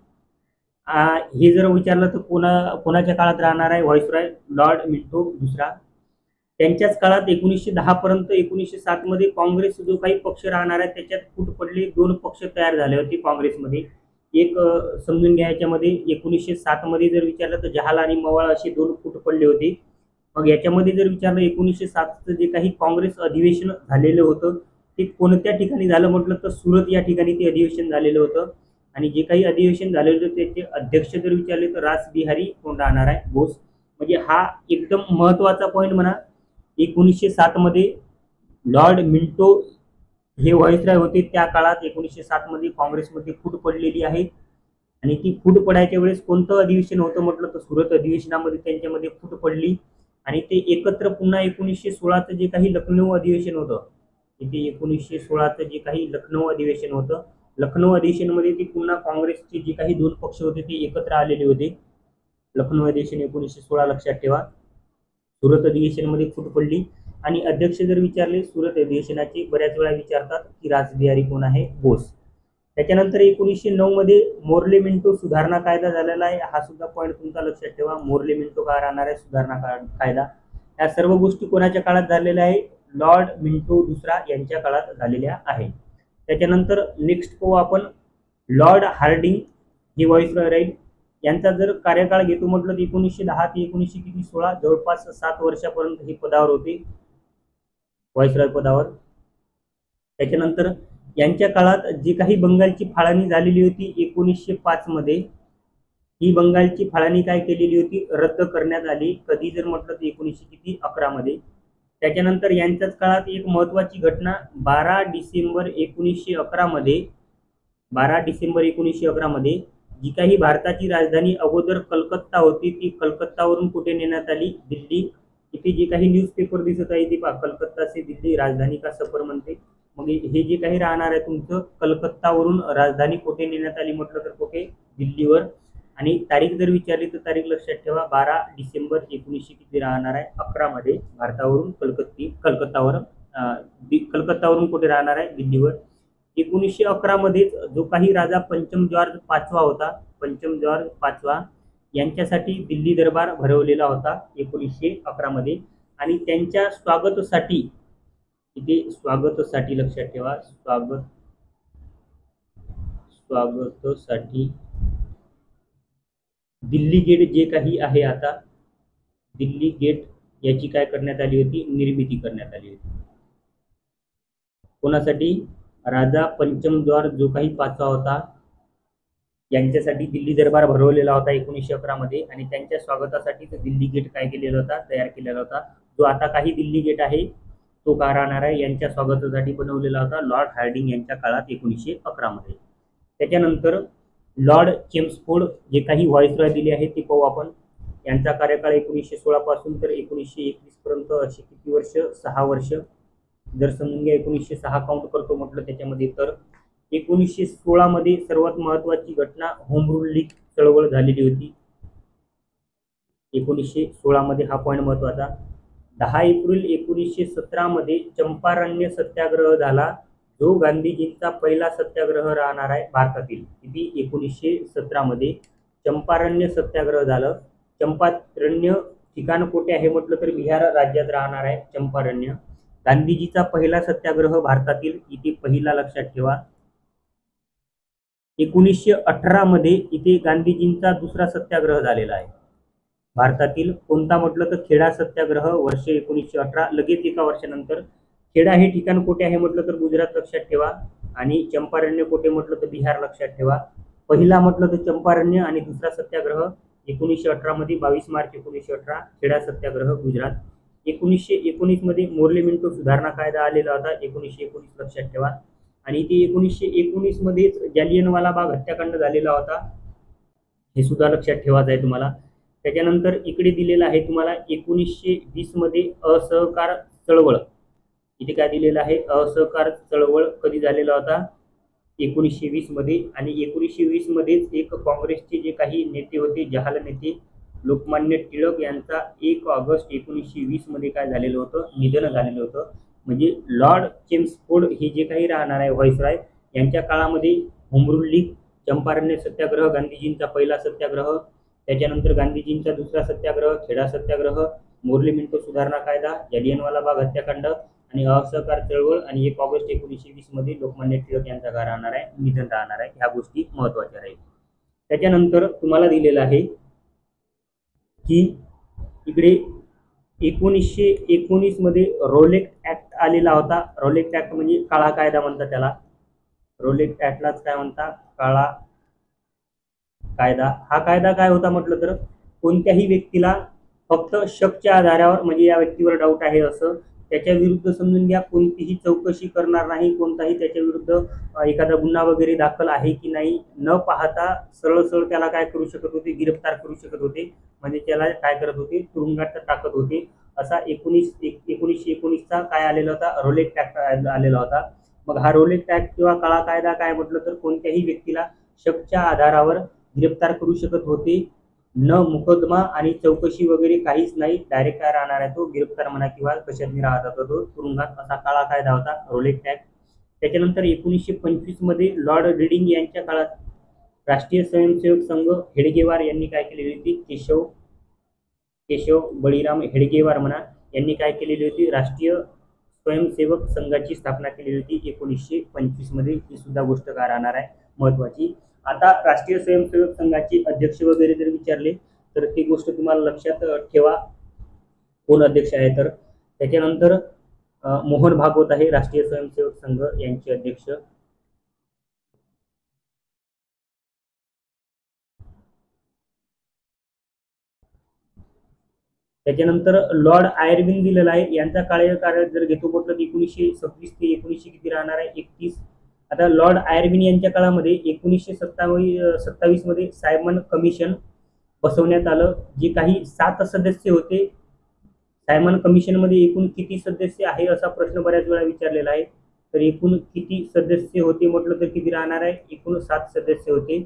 हे जर विचारलं तर कोणाच्या काळात राहणार आहे, व्हाईसरॉय लॉर्ड मिंटो दुसरा. त्यांच्याच काळात 1910 पर्यंत 1907 मध्ये काँग्रेस जो काही पक्ष राहणार आहे त्याच्यात फूट पडली. 2 पक्ष तयार झाले होते काँग्रेसमध्ये. एक समजून घ्या याच्यामध्ये 1907 मध्ये जर विचारलं तर जहाल आणि मवाळ असे 2 फूट पडले होते. मग याच्यामध्ये जर विचारलं 1907चं जे काही काँग्रेस अधिवेशन झालेलं होतं ते कोणत्या ठिकाणी झालं म्हटलं तर सुरत या ठिकाणी ते अधिवेशन झालेलं होतं. आणि जे काही अधिवेशन झालेलं होतं त्याचे अध्यक्ष जर विचारले तर रासबिहारी कोण राहणार आहे, बोस. म्हणजे हा एकदम महत्वाचा पॉईंट म्हणा. 1907 मध्ये लॉर्ड मिंटो हे व्हाईसरॉय होते. त्या काळात 1907 मध्ये काँग्रेसमध्ये फूट पडलेली आहे. आणि ती फूट पडायच्या वेळेस कोणतं अधिवेशन होतं म्हटलं तर सुरत अधिवेशनामध्ये त्यांच्यामध्ये फूट पडली. आणि ते एकत्र पुन्हा 1916चं जे काही लखनौ अधिवेशन होतं, इथे 1916चं जे काही लखनौ अधिवेशन होतं, लखनौ अधिवेशनमध्ये ती पुन्हा काँग्रेसचे जे काही 2 पक्ष होते ते एकत्र आलेले होते. लखनौ अधिवेशन 1916 लक्षात ठेवा. सुरत अधिवेशनमध्ये फूट पडली. आणि अध्यक्ष जर विचारले सुरत अधिवेशनाचे बऱ्याच वेळा विचारतात की रासबिहारी कोण आहे, बोस. त्याच्यानंतर 1909 मध्ये मोर्ले मिंटो सुधारणा कायदा झालेला आहे. हा सुद्धा पॉईंट तुमचा लक्षात ठेवा. मोर्ले मिंटो काय राहणार आहे, सुधारणा कायदा. या सर्व गोष्टी कोणाच्या काळात झालेल्या आहे, लॉर्ड मिंटो दुसरा यांच्या काळात झालेल्या आहे. त्याच्यानंतर नेक्स्ट पाहू आपण लॉर्ड हार्डिंग. हे व्हाईसरॉय राहील. यांचा जर कार्यकाळ घेतो म्हटलं तर 1910 ते 1916 जवळपास 7 वर्षापर्यंत हे पदावर होते, व्हाईसरॉय पदावर. त्याच्यानंतर यांच्या काळात जी काही बंगालची फाळणी झालेली होती 1905 मध्ये, ही बंगालची फाळणी काय केलेली होती, रद्द करण्यात आली. कधी जर म्हटलं तर 1911 मध्ये. त्याच्यानंतर यांच्याच काळात एक महत्वाची घटना 12 डिसेंबर 1911 मध्ये, 12 डिसेंबर 1911 मध्ये जी काही भारताची राजधानी अगोदर कलकत्ता होती ती कलकत्तावरून कुठे नेण्यात आली, दिल्ली. इथे जे काही न्यूजपेपर दिसत आहे ते पहा, कलकत्ता से दिल्ली राजधानी का सफर म्हणते. मग हे जे काही राहणार आहे तुमचं कलकत्तावरून राजधानी कुठे नेण्यात आली म्हटलं तर कुठे, दिल्लीवर. आणि तारीख जर विचारली तर तारीख लक्षात ठेवा 12 डिसेंबर 1900 किती राहणार आहे, 11 मध्ये भारतावरून कलकत्तावरून कुठे राहणार आहे, दिल्लीवर. 1911 मध्ये जो काही राजा पंचम जॉर्ज पाचवा होता, पंचम जॉर्ज पाचवा यांच्यासाठी दिल्ली दरबार भरवलेला होता 1911 मध्ये. आणि त्यांच्या स्वागतासाठी, इथे स्वागतासाठी लक्षात ठेवा, स्वागतासाठी दिल्ली गेट जे काही आहे आता, दिल्ली गेट याची काय करण्यात आली होती, निर्मिती करण्यात आली होती. कोणासाठी, राजा पंचम जॉर्ज जो काही पाचवा होता यांच्यासाठी दिल्ली दरबार भरवलेला होता 1911 मध्ये, आणि त्यांच्या स्वागतासाठीच दिल्ली गेट काय केलेला होता, तयार केलेला होता. जो आता काही दिल्ली गेट आहे तो का राहणार आहे, यांच्या स्वागतासाठी बनवलेला होता लॉर्ड हार्डिंग यांच्या काळात 1911 मध्ये. त्याच्यानंतर लॉर्ड चेम्सफोर्ड जे काही व्हॉइसरॉय दिले आहेत ते पाहू आपण. यांचा कार्यकाळ 1916 पासून तर 1921 पर्यंत, अशी किती वर्ष, 6 वर्ष. जर समजून घ्या 1906 काउंट करतो म्हटलं त्याच्यामध्ये, तर 1916 मध्ये सर्वात महत्वाची घटना होम रूल लीग चळवळ झालेली होती. 1916 मध्ये हा पॉईंट महत्वाचा. 10 एप्रिल 1917 मध्ये चंपारण्य सत्याग्रह झाला, जो गांधीजींचा पहिला सत्याग्रह राहणार आहे भारतातील. किती, 1917 मध्ये चंपारण्य सत्याग्रह झालं. चंपारण्य ठिकाण कोठे आहे म्हटलं तर बिहार राज्यात राहणार आहे चंपारण्य. गांधीजीचा पहिला सत्याग्रह भारतातील, इथे पहिला लक्षात ठेवा. 1918 मध्ये इथे गांधीजींचा दुसरा सत्याग्रह झालेला आहे भारतातील. कोणता म्हटलं तर खेडा सत्याग्रह, वर्ष 1918, लगेच एका वर्षानंतर. खेडा हे ठिकाण कुठे आहे म्हटलं तर गुजरात लक्षात ठेवा, आणि चंपारण्य कुठे म्हटलं तर बिहार लक्षात ठेवा. पहिला म्हटलं तर चंपारण्य, आणि दुसरा सत्याग्रह 1918 मध्ये 22 मार्च 1918 खेडा सत्याग्रह गुजरात. 1919 मध्ये मोर्ले मिंटो सुधारणा कायदा आलेला होता 1919 लक्षात ठेवा. आणि ते 1919 मध्येच जालियनवाला बाग हत्याकांड झालेला होता, हे सुद्धा लक्षात ठेवायचं आहे तुम्हाला. त्याच्यानंतर इकडे दिलेलं आहे तुम्हाला 1920 मध्ये असहकार चळवळ. इथे काय दिलेलं आहे, असहकार चळवळ कधी झालेला होता, 1920 मध्ये. आणि 1920 मध्येच एक काँग्रेसचे जे काही नेते होते, जहाल नेते लोकमान्य टिळक यांचा 1 ऑगस्ट 1920 मध्ये काय झालेलं होतं, निधन झालेलं होतं. म्हणजे लॉर्ड चेम्सफोर्ड हे जे काही राहणार आहे व्हॉइसरॉय, यांच्या काळामध्ये होम रूल लीग, चंपारण्य सत्याग्रह गांधीजींचा पहिला सत्याग्रह, त्याच्यानंतर गांधीजींचा दुसरा सत्याग्रह खेडा सत्याग्रह, मोर्ले मिंटो सुधारणा कायदा, जालियनवाला बाग हत्याकांड, आणि असहकार चळवळ, आणि 1 ऑगस्ट 1920 मध्ये लोकमान्य टिळक यांचा काय राहणार आहे, निधन राहणार आहे. ह्या गोष्टी महत्वाच्या राहील. त्याच्यानंतर तुम्हाला दिलेलं आहे की इकडे 1919 मध्ये रोलेक्ट ऍक्ट आलेला होता. रोलेक्ट ऍक्ट म्हणजे काळा कायदा म्हणतात त्याला. रोलेक्ट ऍक्टलाच काय म्हणतात, काळा कायदा. हा कायदा काय होता म्हटलं तर, कोणत्याही व्यक्तीला फक्त शकच्या आधारावर, म्हणजे या व्यक्तीवर डाऊट आहे असं, त्याच्या विरुद्ध समजून घ्या कोणतीही चौकशी करणार नाही, कोणताही त्याच्या विरुद्ध एखादा गुन्हा वगैरे दाखल आहे की नाही न पाहता सरळ सरळ त्याला काय करू शकत होते, गिरफ्तार करू शकत होते. म्हणजे त्याला काय करत होते, तुरुंगात टाकत होते. असा 1919चा काय आलेला होता, रोलेक्ट ऍक्ट आलेला होता. मग हा रोलेक्ट ऍक्ट किंवा काळा कायदा काय म्हटलं तर, कोणत्याही व्यक्तीला शकच्या आधारावर गिरफ्तार करू शकत होते, न मुकदमा आणि चौकशी वगैरे काहीच नाही, डायरेक्ट काय राहणार आहे तो, गिरफ्तार म्हणा किंवा कशातनी राहत होता तो तुरुंगात. असा काळा कायदा होता रोलेक्ट ऍक्ट. त्याच्यानंतर 1925 मध्ये लॉर्ड रिडिंग यांच्या काळात राष्ट्रीय स्वयंसेवक संघ हेडगेवार यांनी काय केलेली होती, केशव बळीराम हेडगेवार म्हणा, यांनी काय केलेली होती, राष्ट्रीय स्वयंसेवक संघाची स्थापना केलेली होती 1925 मध्ये. ही सुद्धा गोष्ट काय राहणार आहे, महत्वाची. आता राष्ट्रीय स्वयंसेवक संघाचे अध्यक्ष वगैरे जर विचारले तर ती गोष्ट तुम्हाला लक्षात ठेवा, कोण अध्यक्ष आहे तर. त्याच्यानंतर मोहन भागवत आहे राष्ट्रीय स्वयंसेवक संघ यांचे अध्यक्ष. त्याच्यानंतर लॉर्ड आयर्विन दिलेला आहे, यांचा कार्यकाळ जर घेतो म्हटलं तर 1926 ते 19 किती राहणार आहे, 31. आता लॉर्ड आयर्विन यांच्या काळामध्ये 1927 मध्ये सायमन कमिशन बसवण्यात आलं, जे काही 7 सदस्य होते. सायमन कमिशन मध्ये एकूण किती सदस्य आहे असा प्रश्न बऱ्याच वेळा विचारलेला आहे. तर एकूण किती सदस्य होते म्हटलं तर किती राहणार आहे, एकूण 7 सदस्य होते.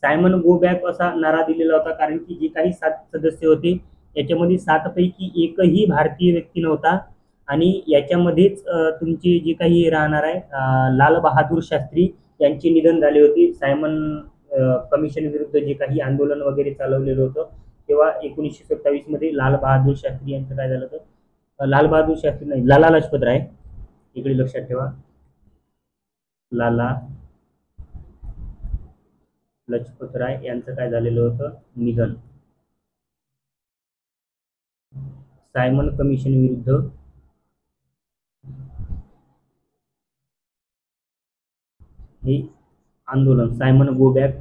सायमन गो बॅक असा नारा दिलेला होता, कारण की जे काही 7 सदस्य होते याच्यामध्ये 7 पैकी एकही भारतीय व्यक्ती नव्हता. आणि याच्यामध्येच तुमचे जे काही राहणार आहे लाल बहादूर शास्त्री यांचे निधन झाले होते. सायमन कमिशन विरुद्ध जे काही आंदोलन वगैरे चालवलेलं होतं तेव्हा 1927 मध्ये लाल बहादूर शास्त्री यांचं काय झालं होतं, लाल बहादूर शास्त्री नाही, लाला लजपत राय, इकडे लक्षात ठेवा, लाला लजपत राय यांचं काय झालेलं होतं, निधन. सायमन कमिशन विरुद्ध हे आंदोलन, सायमन गो बॅक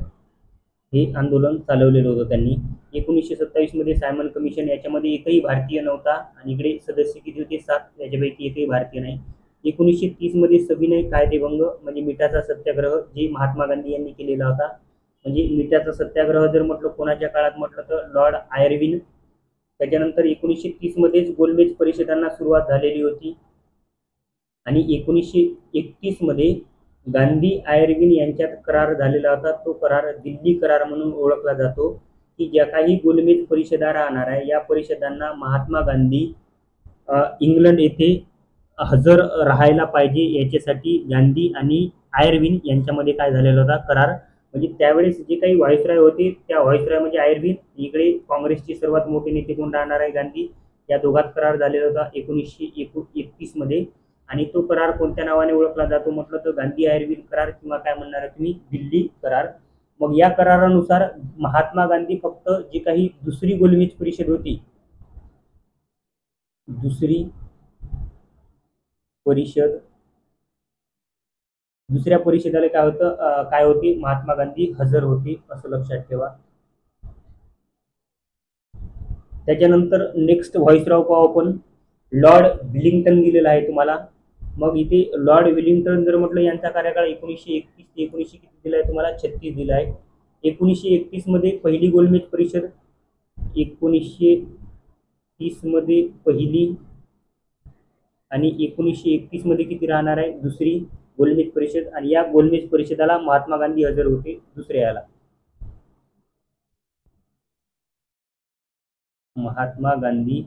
हे आंदोलन चालवलेलं होतं त्यांनी. 1927 मध्ये सायमन कमिशन, याच्यामध्ये एकही भारतीय नव्हता आणि इकडे सदस्य किती होते? 7, त्याच्यापैकी एकही भारतीय नाही. 1930 मध्ये सविनय कायदेभंग म्हणजे मिठाचा सत्याग्रह जे महात्मा गांधी यांनी केलेला होता. म्हणजे मिठाचा सत्याग्रह जर म्हटलं कोणाच्या काळात म्हटलं तर लॉर्ड आयर्विन. त्याच्यानंतर 1930 मध्येच गोलमेज परिषदांना सुरुवात झालेली होती आणि 1931 मध्ये गांधी आयर्विन यांच्यात करार झालेला होता. तो करार दिल्ली करार म्हणून ओळखला जातो, की ज्या काही गोलमेज परिषदा राहणार आहे या परिषदांना महात्मा गांधी इंग्लंड येथे हजर राहायला पाहिजे, याच्यासाठी गांधी आणि आयर्विन यांच्यामध्ये काय झालेला होता? करार. म्हणजे त्यावेळेस जे काही व्हाईसरॉय होते त्या व्हाईसरॉय म्हणजे आयर्विन, इकडे काँग्रेसचे सर्वात मोठे नेते कोण राहणार आहे? गांधी. या दोघात करार झालेला होता 1931 मध्ये. आणि तो करार कोणत्या नावाने ओळखला जातो म्हटलं तर गांधी आयर्विन करार, किंवा काय म्हणणार आहे तुम्ही? दिल्ली करार. मग या करारानुसार महात्मा गांधी फक्त जी काही दुसरी गोलमेज परिषद होती, दुसऱ्या परिषदेला काय होतं? काय होती? महात्मा गांधी हजर होते, असं लक्षात ठेवा. त्याच्यानंतर नेक्स्ट व्हॉइसरॉय पाहू आपण. लॉर्ड विलिंग्टन दिलेला आहे तुम्हाला. मग इथे लॉर्ड विलिंग्टन जर म्हटलं यांचा कार्यकाळ 1931 ते 19 किती दिला आहे तुम्हाला? 36 दिला आहे. 1931 मध्ये पहिली गोलमेज परिषद, 1930 मध्ये पहिली आणि 1931 मध्ये किती राहणार आहे? दुसरी गोलमेज परिषद. आणि या गोलमेज परिषदाला महात्मा गांधी हजर होते दुसऱ्या याला. महात्मा गांधी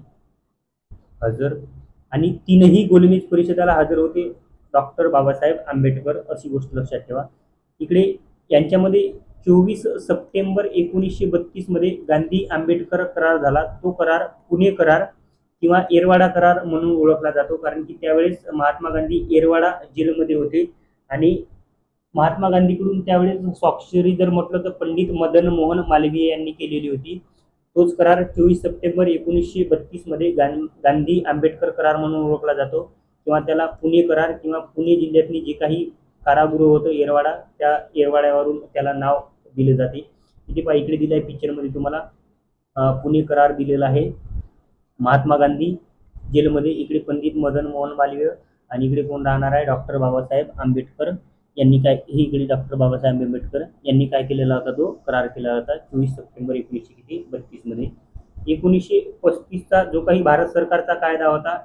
हजर. आणि तीनही गोलमेज परिषदाला हजर होते डॉक्टर बाबासाहेब आंबेडकर, अशी गोष्ट लक्षात ठेवा. इकडे यांच्यामध्ये 24 सप्टेंबर 1932 मध्ये गांधी आंबेडकर करार झाला. तो करार पुणे करार किंवा येरवाडा करार म्हणून ओळखला जातो, कारण की त्यावेळेस महात्मा गांधी येरवाडा जेलमध्ये होते. आणि महात्मा गांधीकडून त्यावेळेस स्वाक्षरी जर म्हटलं तर पंडित मदन मोहन मालवीय यांनी केलेली होती. तोच करार 24 सप्टेंबर 1932 मध्ये गांधी आंबेडकर करार म्हणून ओळखला जातो, किंवा त्याला पुणे करार, किंवा पुणे जिल्ह्यातली जे काही कारागृह होतं येरवाडा, त्या येरवाड्यावरून त्याला नाव दिले जाते. इथे पहा, इकडे दिलं आहे पिक्चरमध्ये तुम्हाला पुणे करार दिलेला आहे. महात्मा गांधी जेलमध्ये, इकडे पंडित मदन मोहन मालवीय, आणि इकडे कोण राहणार आहे? डॉक्टर बाबासाहेब आंबेडकर यांनी काय, ही इकडे डॉक्टर बाबासाहेब आंबेडकर यांनी काय केलेला होता? तो करार केला होता 24 सप्टेंबर 1932 मध्ये. 1935चा जो काही भारत सरकारचा कायदा होता,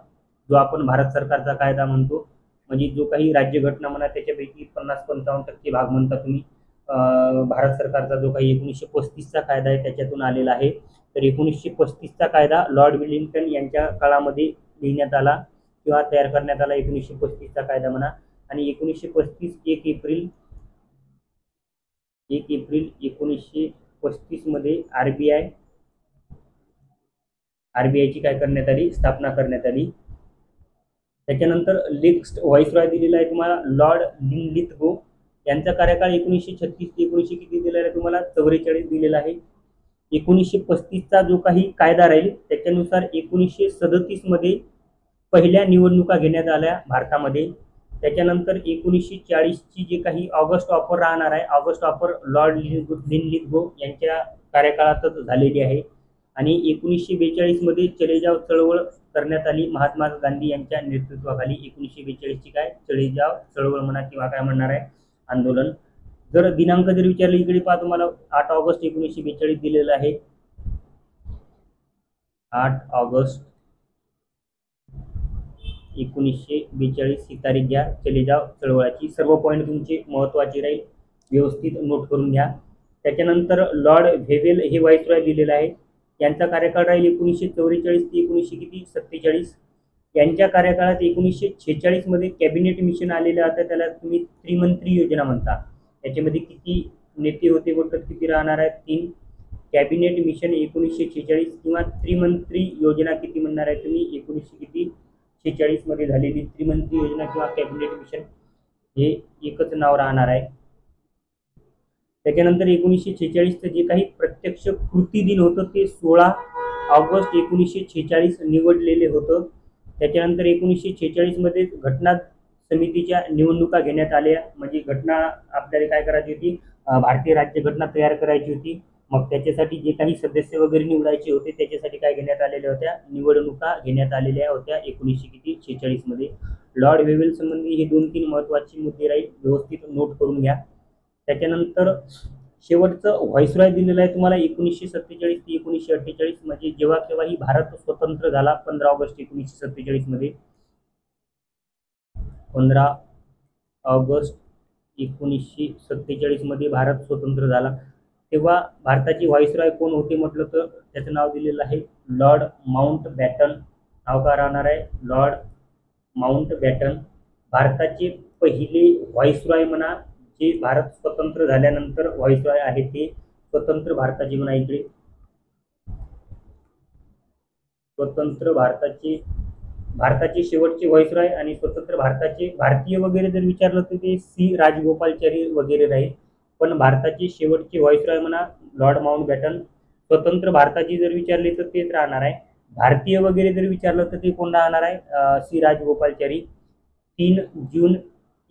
जो आपण भारत सरकारचा कायदा म्हणतो, म्हणजे जो काही राज्यघटना म्हणा त्याच्यापैकी 50-55% भाग म्हणता तुम्ही, भारत सरकारचा जो काही 1935चा कायदा आहे त्याच्यातून आलेला आहे. तर 1935चा कायदा लॉर्ड विलिंग्टन यांच्या काळामध्ये लिहिण्यात आला किंवा तयार करण्यात आला, 1935चा कायदा म्हणा. आणि 1935 1 एप्रिल 1935 मध्ये आरबीआयची काय करण्यात आली? स्थापना करण्यात आली. त्याच्यानंतर नेक्स्ट व्हाईसरॉय दिलेला आहे तुम्हाला लॉर्ड लिनलिथगो. यांचा कार्यकाळ 1936 ते 19 किती दिलेला आहे तुम्हाला? 44 दिलेला आहे. 1935चा जो काही कायदा राहील त्याच्यानुसार 1937 मध्ये पहिल्या निवडणुका घेण्यात आल्या भारतामध्ये. त्याच्यानंतर 1940ची जे काही ऑगस्ट ऑफर राहणार आहे, ऑगस्ट ऑफर लॉर्ड लिनलिथगो यांच्या कार्यकाळातच झालेली आहे. आणि 1942 मध्ये चले जाव चळवळ करण्यात आली महात्मा गांधी यांच्या नेतृत्वाखाली. 1942ची काय चले जाव चळवळ म्हणा किंवा काय म्हणणार आहे? आंदोलन. जर दिनांक जर विचारले, इकडे पहा तुम्हाला 8 ऑगस्ट 1942 दिलेला आहे. 8 ऑगस्ट 1942 ही तारीख घ्या चले जाव चळवळाची. सर्व पॉईंट तुमचे महत्त्वाचे राहील, व्यवस्थित नोट करून घ्या. त्याच्यानंतर लॉर्ड व्हेवेल हे व्हाईसरॉय दिलेला आहे. यांचा कार्यकाळ राहील 1944 ते 1947. यांच्या कार्यकाळात 1946 मध्ये कॅबिनेट मिशन आलेलं होतं, त्याला तुम्ही त्रिमंत्री योजना म्हणता. याच्यामध्ये किती नेते होते बोलतात? किती राहणार आहेत? 3. कॅबिनेट मिशन 1946 किंवा त्रिमंत्री योजना किती म्हणणार आहे तुम्ही? 1946 मध्ये झालेली त्रिमंत्री योजना किंवा कॅबिनेट मिशन हे एकच नाव राहणार आहे. त्याच्यानंतर 1946चं जे काही प्रत्यक्ष कृती दिन होतं ते 16 ऑगस्ट 1946 निवडलेले होतं. त्याच्यानंतर 1946 मध्ये घटना समितीच्या निवडणुका घेण्यात आल्या. म्हणजे घटना आपल्याला काय करायची होती? भारतीय राज्यघटना तयार करायची होती. मग त्याच्यासाठी जे काही सदस्य वगैरे निवडायचे होते त्याच्यासाठी काय घेण्यात आलेल्या होत्या, निवडणुका घेण्यात आलेल्या होत्या 1946 मध्ये. लॉर्ड वेव्हेल संबंधी हे 2-3 महत्वाचे मुद्दे राहील, व्यवस्थित नोट करून घ्या. त्याच्यानंतर शेवटचं व्हॉइसरॉय दिलेलं आहे तुम्हाला 1947 ते 1948 म्हणजे जेव्हा केव्हाही भारत स्वतंत्र झाला 15 ऑगस्ट 1947 मध्ये. 15 ऑगस्ट 1947 मध्ये भारत स्वतंत्र झाला. तेव्हा भारताची व्हॉइसरॉय कोण होते म्हटलं तर त्याचं नाव दिलेलं आहे लॉर्ड माउंटबॅटन. नाव काय राहणार आहे, लॉर्ड माउंटबॅटन. भारताचे पहिले व्हॉइसरॉय म्हणा, जे भारत स्वतंत्र झाल्यानंतर व्हॉइसरॉय आहे ते स्वतंत्र भारताचे म्हणा. इकडे स्वतंत्र भारताचे शेवटचे व्हॉइसरॉय आणि स्वतंत्र भारताचे भारतीय वगैरे जर विचारलं तर ते सी राजगोपालचारी वगैरे राहील. पण भारताचे शेवटचे व्हॉइसरॉय म्हणा लॉर्ड माउंटबॅटन. स्वतंत्र भारताची जर विचारली तर तेच राहणार आहे. भारतीय वगैरे जर विचारलं तर ते कोण राहणार आहे, सी राजगोपालचारी. 3 जून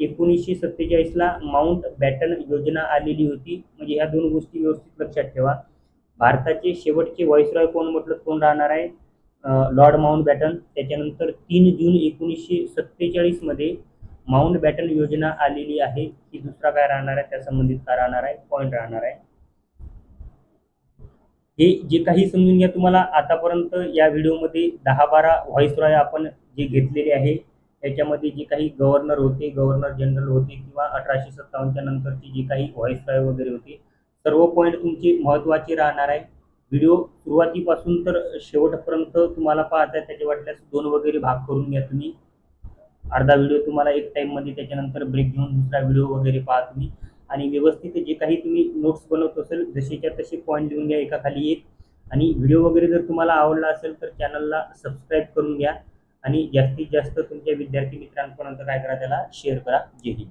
1947 ला माउंटबॅटन योजना आलेली होती. म्हणजे ह्या 2 गोष्टी व्यवस्थित लक्षात ठेवा. भारताचे शेवटचे व्हॉइसरॉय कोण म्हटलं कोण राहणार आहे, लॉर्ड माउंटबॅटन. त्याच्यानंतर 3 जून 1947 मध्ये माउंटबॅटन योजना आलेली आहे. की दुसरा काय राहणार आहे, त्या संबंधित काय राहणार आहे, पॉईंट राहणार आहे. हे जे काही समजून घ्या तुम्हाला आतापर्यंत या व्हिडिओमध्ये 10-12 व्हॉइसरॉय आपण जे घेतलेले आहे त्याच्यामध्ये जे काही गव्हर्नर होते, गव्हर्नर जनरल होते किंवा 1857च्या नंतरचे जे काही व्हॉइसरॉय वगैरे होते, सर्व पॉईंट तुमचे महत्त्वाचे राहणार आहे. व्हिडिओ सुरुवातीपासून तर शेवटपर्यंत तुम्हाला पाहता आहे, त्याचे वाटल्यास 2 वगैरे भाग करून घ्या तुम्ही. अर्धा व्हिडिओ तुम्हाला एक टाईममध्ये, त्याच्यानंतर ब्रेक घेऊन दुसरा व्हिडिओ वगैरे पहा तुम्ही. आणि व्यवस्थित जे काही तुम्ही नोट्स बनवत असेल जसेच्या तसे पॉईंट लिहून घ्या एकाखाली एक. आणि व्हिडिओ वगैरे जर तुम्हाला आवडला असेल तर चॅनलला सबस्क्राईब करून घ्या आणि जास्तीत जास्त तुमच्या विद्यार्थी मित्रांपर्यंत काय करा, त्याला शेअर करा. जय हिंद.